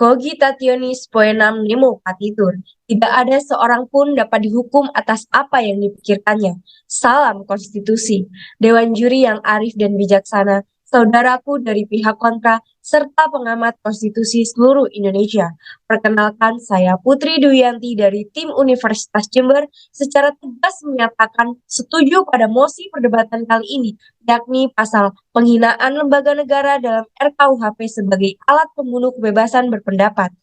Cogitationis poenam nemo patitur. Tidak ada seorang pun dapat dihukum atas apa yang dipikirkannya. Salam konstitusi. Dewan juri yang arif dan bijaksana, saudaraku dari pihak kontra, serta pengamat konstitusi seluruh Indonesia. Perkenalkan, saya Putri Duyanti dari tim Universitas Jember secara tegas menyatakan setuju pada mosi perdebatan kali ini, yakni pasal penghinaan lembaga negara dalam RKUHP sebagai alat pembunuh kebebasan berpendapat.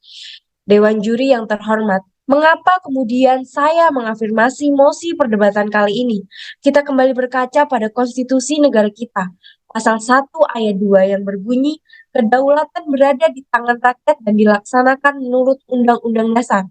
Dewan juri yang terhormat, mengapa kemudian saya mengafirmasi mosi perdebatan kali ini? Kita kembali berkaca pada konstitusi negara kita. Pasal 1 ayat 2 yang berbunyi, kedaulatan berada di tangan rakyat dan dilaksanakan menurut Undang-Undang Dasar.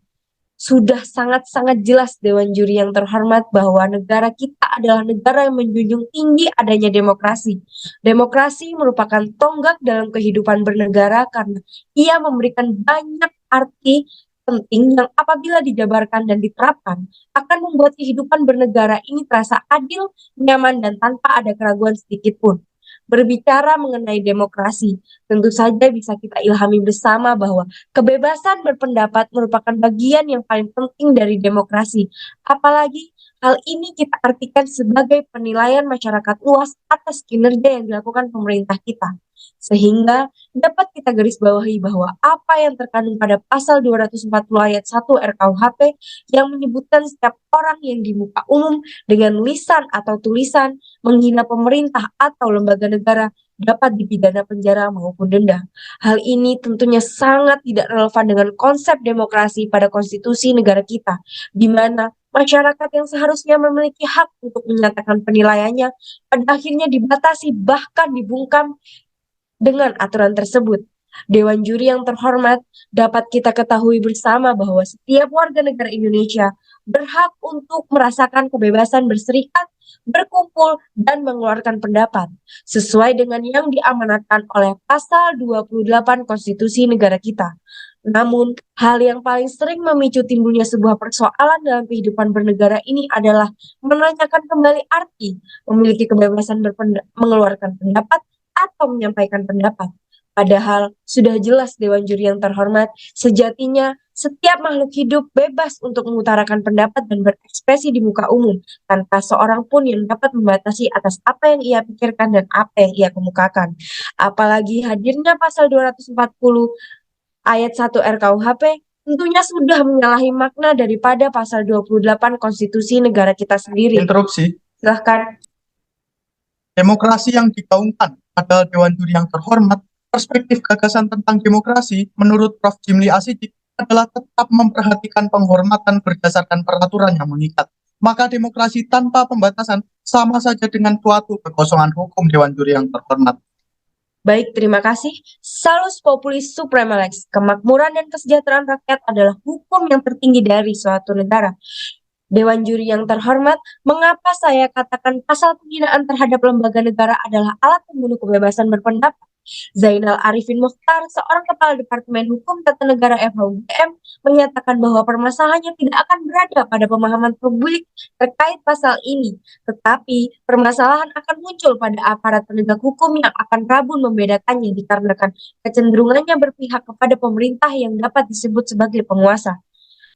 Sudah sangat-sangat jelas Dewan Juri yang terhormat bahwa negara kita adalah negara yang menjunjung tinggi adanya demokrasi. Demokrasi merupakan tonggak dalam kehidupan bernegara karena ia memberikan banyak arti penting yang apabila dijabarkan dan diterapkan akan membuat kehidupan bernegara ini terasa adil, nyaman, dan tanpa ada keraguan sedikit pun. Berbicara mengenai demokrasi, tentu saja bisa kita ilhami bersama bahwa kebebasan berpendapat merupakan bagian yang paling penting dari demokrasi. Apalagi hal ini kita artikan sebagai penilaian masyarakat luas atas kinerja yang dilakukan pemerintah kita. Sehingga dapat kita garis bawahi bahwa apa yang terkandung pada pasal 240 ayat 1 RKUHP yang menyebutkan setiap orang yang di muka umum dengan lisan atau tulisan menghina pemerintah atau lembaga negara dapat dipidana penjara maupun denda. Hal ini tentunya sangat tidak relevan dengan konsep demokrasi pada konstitusi negara kita, di mana masyarakat yang seharusnya memiliki hak untuk menyatakan penilaiannya pada akhirnya dibatasi bahkan dibungkam dengan aturan tersebut. Dewan juri yang terhormat, dapat kita ketahui bersama bahwa setiap warga negara Indonesia berhak untuk merasakan kebebasan berserikat, berkumpul, dan mengeluarkan pendapat, sesuai dengan yang diamanatkan oleh pasal 28 Konstitusi negara kita. Namun, hal yang paling sering memicu timbulnya sebuah persoalan dalam kehidupan bernegara ini adalah menanyakan kembali arti memiliki kebebasan mengeluarkan pendapat atau menyampaikan pendapat. Padahal sudah jelas Dewan Juri yang terhormat, sejatinya setiap makhluk hidup bebas untuk mengutarakan pendapat dan berekspresi di muka umum, tanpa seorang pun yang dapat membatasi atas apa yang ia pikirkan dan apa yang ia kemukakan. Apalagi hadirnya pasal 240 ayat 1 RKUHP tentunya sudah menyalahi makna daripada pasal 28 Konstitusi negara kita sendiri. Interupsi. Silahkan. Demokrasi yang digaungkan pada Dewan Juri yang terhormat, perspektif gagasan tentang demokrasi menurut Prof. Jimli Asidik adalah tetap memperhatikan penghormatan berdasarkan peraturan yang mengikat. Maka demokrasi tanpa pembatasan sama saja dengan suatu kekosongan hukum Dewan Juri yang terhormat. Baik, terima kasih. Salus Populis Suprema Lex, kemakmuran dan kesejahteraan rakyat adalah hukum yang tertinggi dari suatu negara. Dewan Juri yang terhormat, mengapa saya katakan pasal penghinaan terhadap lembaga negara adalah alat pembunuh kebebasan berpendapat? Zainal Arifin Mokhtar, seorang kepala Departemen Hukum Tata Negara FHUGM, menyatakan bahwa permasalahannya tidak akan berada pada pemahaman publik terkait pasal ini, tetapi permasalahan akan muncul pada aparat penegak hukum yang akan ragu membedakannya dikarenakan kecenderungannya berpihak kepada pemerintah yang dapat disebut sebagai penguasa.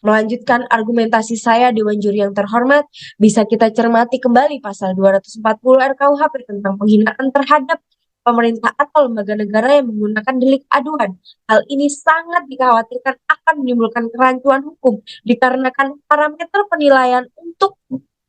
Melanjutkan argumentasi saya, Dewan Juri yang terhormat, bisa kita cermati kembali pasal 240 RKUHP tentang penghinaan terhadap pemerintah atau lembaga negara yang menggunakan delik aduan. Hal ini sangat dikhawatirkan akan menimbulkan kerancuan hukum dikarenakan parameter penilaian untuk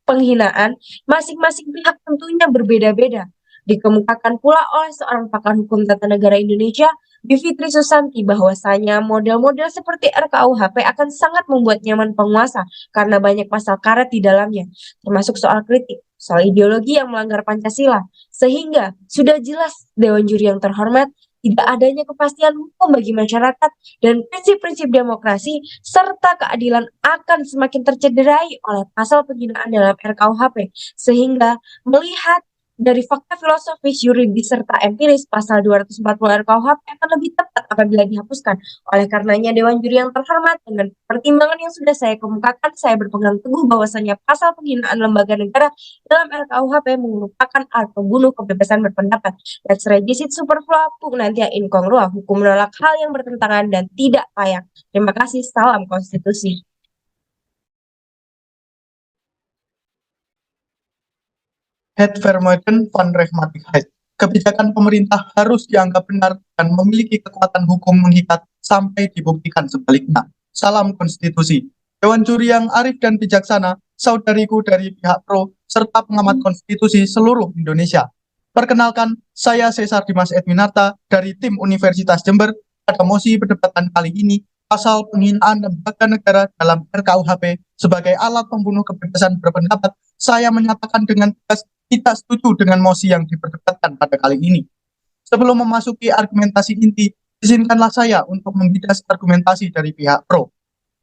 penghinaan masing-masing pihak tentunya berbeda-beda. Dikemukakan pula oleh seorang pakar hukum tata negara Indonesia, Bivitri Susanti, bahwasanya model-model seperti RKUHP akan sangat membuat nyaman penguasa karena banyak pasal karet di dalamnya, termasuk soal kritik, soal ideologi yang melanggar Pancasila. Sehingga sudah jelas Dewan Juri yang terhormat, tidak adanya kepastian hukum bagi masyarakat dan prinsip-prinsip demokrasi serta keadilan akan semakin tercederai oleh pasal penghinaan dalam RKUHP. Sehingga melihat Dari fakta filosofis, yuridis, serta empiris, pasal 240 RKUHP akan lebih tepat apabila dihapuskan. Oleh karenanya, Dewan Juri yang terhormat, dengan pertimbangan yang sudah saya kemukakan, saya berpegang teguh bahwasannya pasal penghinaan lembaga negara dalam RKUHP merupakan art pembunuh kebebasan berpendapat. Lex regicit superflua, pugnantia incongrua, hukum menolak hal yang bertentangan dan tidak layak. Terima kasih, salam konstitusi. Het Vermeulen van Rechtmatigheid. Kebijakan pemerintah harus dianggap benar dan memiliki kekuatan hukum mengikat sampai dibuktikan sebaliknya. Salam konstitusi. Dewan Juri yang arif dan bijaksana, saudariku dari pihak pro, serta pengamat konstitusi seluruh Indonesia. Perkenalkan, saya Cesar Dimas Edwinarta dari tim Universitas Jember. Pada mosi perdebatan kali ini, pasal penghinaan lembaga negara dalam RKUHP sebagai alat pembunuh kebebasan berpendapat, saya menyatakan dengan tegas tidak setuju dengan mosi yang diperdebatkan pada kali ini. Sebelum memasuki argumentasi inti, izinkanlah saya untuk membidas argumentasi dari pihak pro.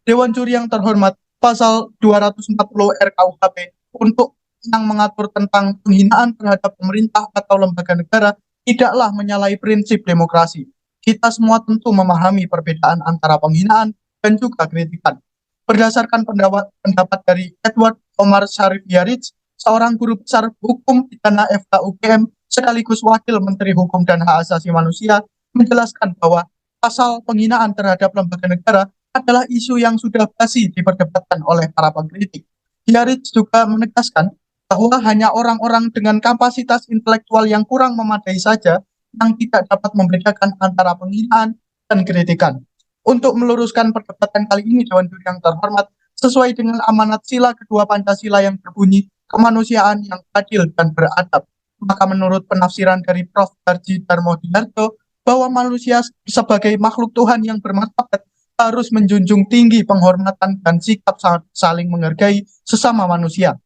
Dewan Juri yang terhormat, pasal 240 RKUHP untuk yang mengatur tentang penghinaan terhadap pemerintah atau lembaga negara tidaklah menyalahi prinsip demokrasi. Kita semua tentu memahami perbedaan antara penghinaan dan juga kritikan. Berdasarkan pendapat dari Edward Omar Sharif Yarich, seorang guru besar hukum pidana FKUGM sekaligus Wakil Menteri Hukum dan Hak Asasi Manusia, menjelaskan bahwa pasal penghinaan terhadap lembaga negara adalah isu yang sudah basi diperdebatkan oleh para pengkritik. Yarich juga menegaskan bahwa hanya orang-orang dengan kapasitas intelektual yang kurang memadai saja yang tidak dapat membedakan antara penghinaan dan kritikan. Untuk meluruskan perdebatan kali ini, Dewan Juri yang terhormat, sesuai dengan amanat sila kedua Pancasila yang berbunyi kemanusiaan yang adil dan beradab, maka menurut penafsiran dari Prof. Darji Darmodiarto, bahwa manusia sebagai makhluk Tuhan yang bermartabat harus menjunjung tinggi penghormatan dan sikap saling menghargai sesama manusia,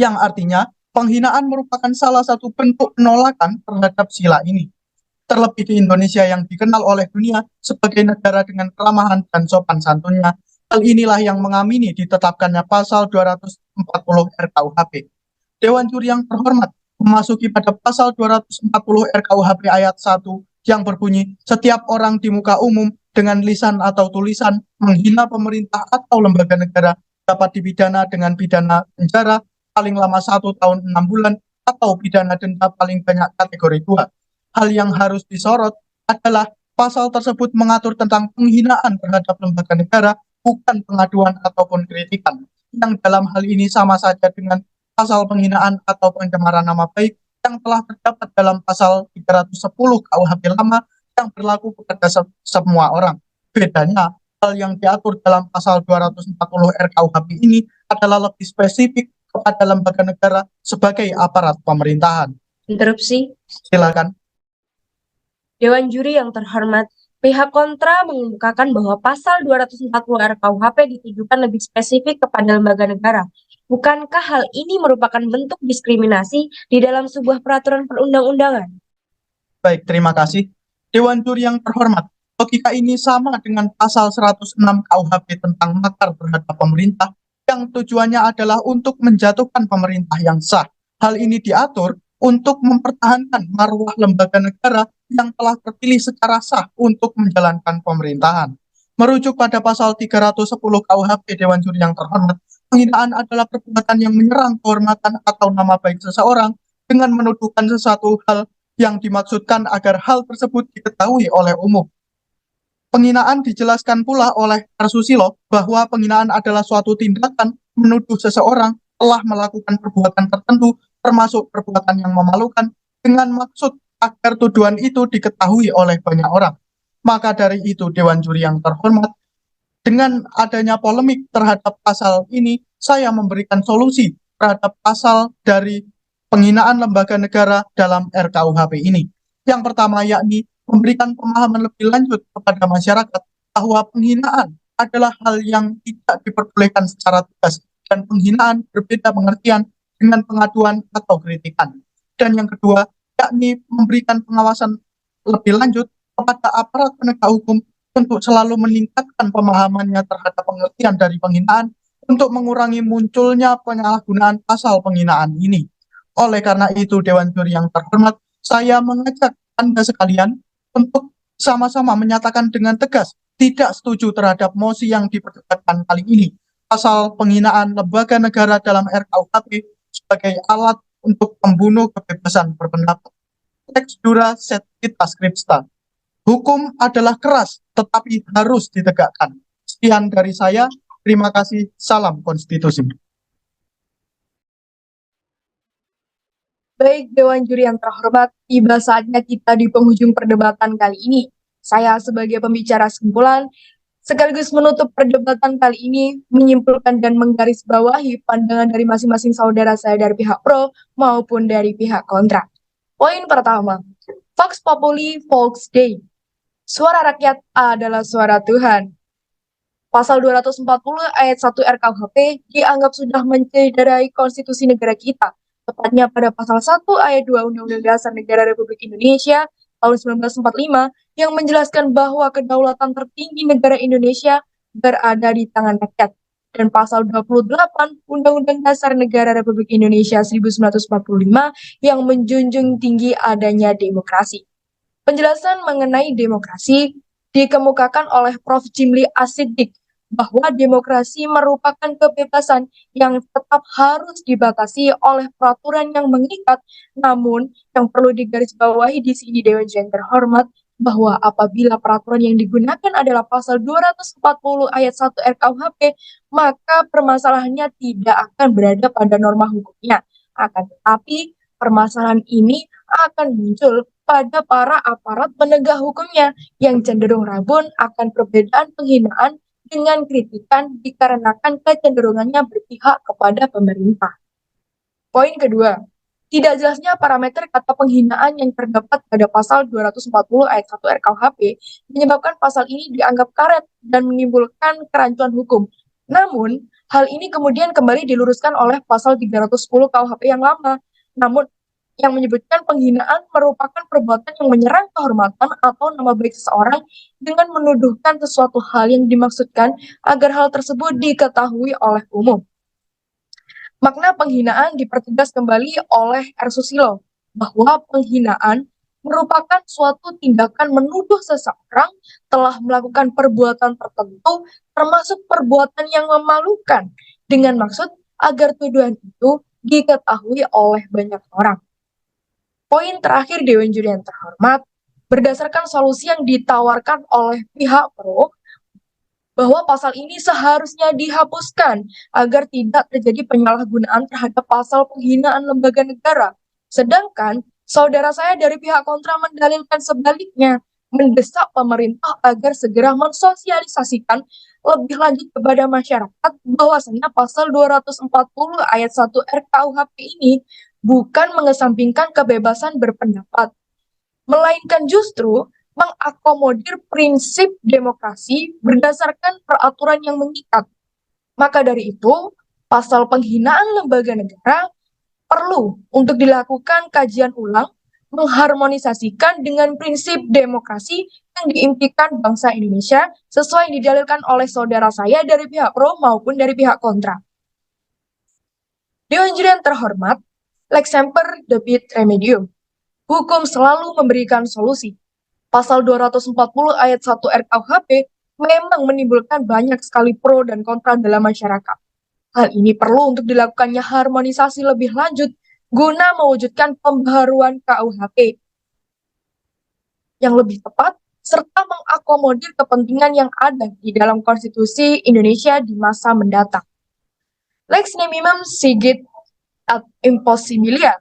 yang artinya penghinaan merupakan salah satu bentuk penolakan terhadap sila ini. Terlebih di Indonesia yang dikenal oleh dunia sebagai negara dengan keramahan dan sopan santunnya, hal inilah yang mengamini ditetapkannya pasal 240 RKUHP. Dewan Juri yang terhormat memasuki pada pasal 240 RKUHP ayat 1 yang berbunyi, setiap orang di muka umum dengan lisan atau tulisan menghina pemerintah atau lembaga negara dapat dipidana dengan pidana penjara paling lama 1 tahun 6 bulan atau pidana denda paling banyak kategori 2. Hal yang harus disorot adalah pasal tersebut mengatur tentang penghinaan terhadap lembaga negara, bukan pengaduan ataupun kritikan, yang dalam hal ini sama saja dengan pasal penghinaan atau pencemaran nama baik yang telah terdapat dalam pasal 310 KUHP lama yang berlaku kepada semua orang. Bedanya, hal yang diatur dalam pasal 240 RKUHP ini adalah lebih spesifik kepada lembaga negara sebagai aparat pemerintahan. Interupsi. Silakan. Dewan Juri yang terhormat, pihak kontra mengemukakan bahwa pasal 240 RKUHP ditujukan lebih spesifik kepada lembaga negara. Bukankah hal ini merupakan bentuk diskriminasi di dalam sebuah peraturan perundang-undangan? Baik, terima kasih. Dewan Juri yang terhormat, logika ini sama dengan pasal 106 KUHP tentang makar terhadap pemerintah yang tujuannya adalah untuk menjatuhkan pemerintah yang sah. Hal ini diatur untuk mempertahankan marwah lembaga negara yang telah terpilih secara sah untuk menjalankan pemerintahan. Merujuk pada pasal 310 KUHP Dewan Juri yang terhormat, penghinaan adalah perbuatan yang menyerang kehormatan atau nama baik seseorang dengan menuduhkan sesuatu hal yang dimaksudkan agar hal tersebut diketahui oleh umum. Penghinaan dijelaskan pula oleh Arsusilo bahwa penghinaan adalah suatu tindakan menuduh seseorang telah melakukan perbuatan tertentu, termasuk perbuatan yang memalukan, dengan maksud agar tuduhan itu diketahui oleh banyak orang. Maka dari itu, Dewan Juri yang terhormat, dengan adanya polemik terhadap pasal ini, saya memberikan solusi terhadap pasal dari penghinaan lembaga negara dalam RKUHP ini. Yang pertama yakni memberikan pemahaman lebih lanjut kepada masyarakat bahwa penghinaan adalah hal yang tidak diperbolehkan secara tegas dan penghinaan berbeda pengertian dengan pengaduan atau kritikan. Dan yang kedua yakni memberikan pengawasan lebih lanjut kepada aparat penegak hukum untuk selalu meningkatkan pemahamannya terhadap pengertian dari penghinaan untuk mengurangi munculnya penyalahgunaan pasal penghinaan ini. Oleh karena itu, Dewan Juri yang terhormat, saya mengajak Anda sekalian untuk sama-sama menyatakan dengan tegas tidak setuju terhadap mosi yang diperdebatkan kali ini. Pasal penghinaan lembaga negara dalam RKUHP sebagai alat untuk membunuh kebebasan berpendapat. Lex dura sed ita scripta. Hukum adalah keras, tetapi harus ditegakkan. Sekian dari saya. Terima kasih. Salam konstitusi. Baik, Dewan Juri yang terhormat, tiba saatnya kita di penghujung perdebatan kali ini. Saya sebagai pembicara simpulan, sekaligus menutup perdebatan kali ini, menyimpulkan dan menggarisbawahi pandangan dari masing-masing saudara saya dari pihak pro maupun dari pihak kontra. Poin pertama, Vox Populi Vox Dei. Suara rakyat adalah suara Tuhan. Pasal 240 ayat 1 RKUHP dianggap sudah mencederai konstitusi negara kita, tepatnya pada pasal 1 ayat 2 Undang-Undang Dasar Negara Republik Indonesia tahun 1945 yang menjelaskan bahwa kedaulatan tertinggi negara Indonesia berada di tangan rakyat, dan pasal 28 Undang-Undang Dasar Negara Republik Indonesia 1945 yang menjunjung tinggi adanya demokrasi. Penjelasan mengenai demokrasi dikemukakan oleh Prof. Jimli As-Siddiq bahwa demokrasi merupakan kebebasan yang tetap harus dibatasi oleh peraturan yang mengikat. Namun, yang perlu digarisbawahi di sini Dewan Juri yang terhormat, bahwa apabila peraturan yang digunakan adalah pasal 240 ayat 1 RKUHP, maka permasalahannya tidak akan berada pada norma hukumnya. Akan tetapi, permasalahan ini akan muncul pada para aparat penegak hukumnya yang cenderung rabun akan perbedaan penghinaan dengan kritikan dikarenakan kecenderungannya berpihak kepada pemerintah. Poin kedua, tidak jelasnya parameter kata penghinaan yang terdapat pada pasal 240 ayat 1 RKUHP menyebabkan pasal ini dianggap karet dan menimbulkan kerancuan hukum. Namun, hal ini kemudian kembali diluruskan oleh pasal 310 KUHP yang lama. Namun, yang menyebutkan penghinaan merupakan perbuatan yang menyerang kehormatan atau nama baik seseorang dengan menuduhkan sesuatu hal yang dimaksudkan agar hal tersebut diketahui oleh umum. Makna penghinaan dipertegas kembali oleh R. Susilo, bahwa penghinaan merupakan suatu tindakan menuduh seseorang telah melakukan perbuatan tertentu, termasuk perbuatan yang memalukan, dengan maksud agar tuduhan itu diketahui oleh banyak orang. Poin terakhir Dewan Juri yang terhormat, berdasarkan solusi yang ditawarkan oleh pihak pro, bahwa pasal ini seharusnya dihapuskan agar tidak terjadi penyalahgunaan terhadap pasal penghinaan lembaga negara. Sedangkan saudara saya dari pihak kontra mendalilkan sebaliknya, mendesak pemerintah agar segera mensosialisasikan lebih lanjut kepada masyarakat bahwasanya pasal 240 ayat 1 RKUHP ini bukan mengesampingkan kebebasan berpendapat, melainkan justru mengakomodir prinsip demokrasi berdasarkan peraturan yang mengikat. Maka dari itu, pasal penghinaan lembaga negara perlu untuk dilakukan kajian ulang, mengharmonisasikan dengan prinsip demokrasi yang diimpikan bangsa Indonesia sesuai yang didalilkan oleh saudara saya dari pihak pro maupun dari pihak kontra. Dewan Juri yang terhormat, Lex semper debit remedium. Hukum selalu memberikan solusi. Pasal 240 ayat 1 RKUHP memang menimbulkan banyak sekali pro dan kontra dalam masyarakat. Hal ini perlu untuk dilakukannya harmonisasi lebih lanjut guna mewujudkan pembaharuan KUHP yang lebih tepat serta mengakomodir kepentingan yang ada di dalam konstitusi Indonesia di masa mendatang. Lex nemimum sigit ad impossibilia.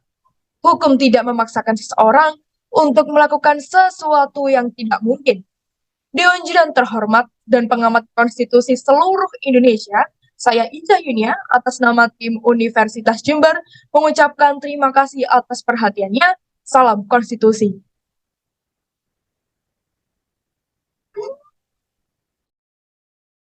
Hukum tidak memaksakan seseorang untuk melakukan sesuatu yang tidak mungkin. Dewan Juri yang terhormat dan pengamat konstitusi seluruh Indonesia, saya Ica Yunia atas nama tim Universitas Jember mengucapkan terima kasih atas perhatiannya. Salam konstitusi.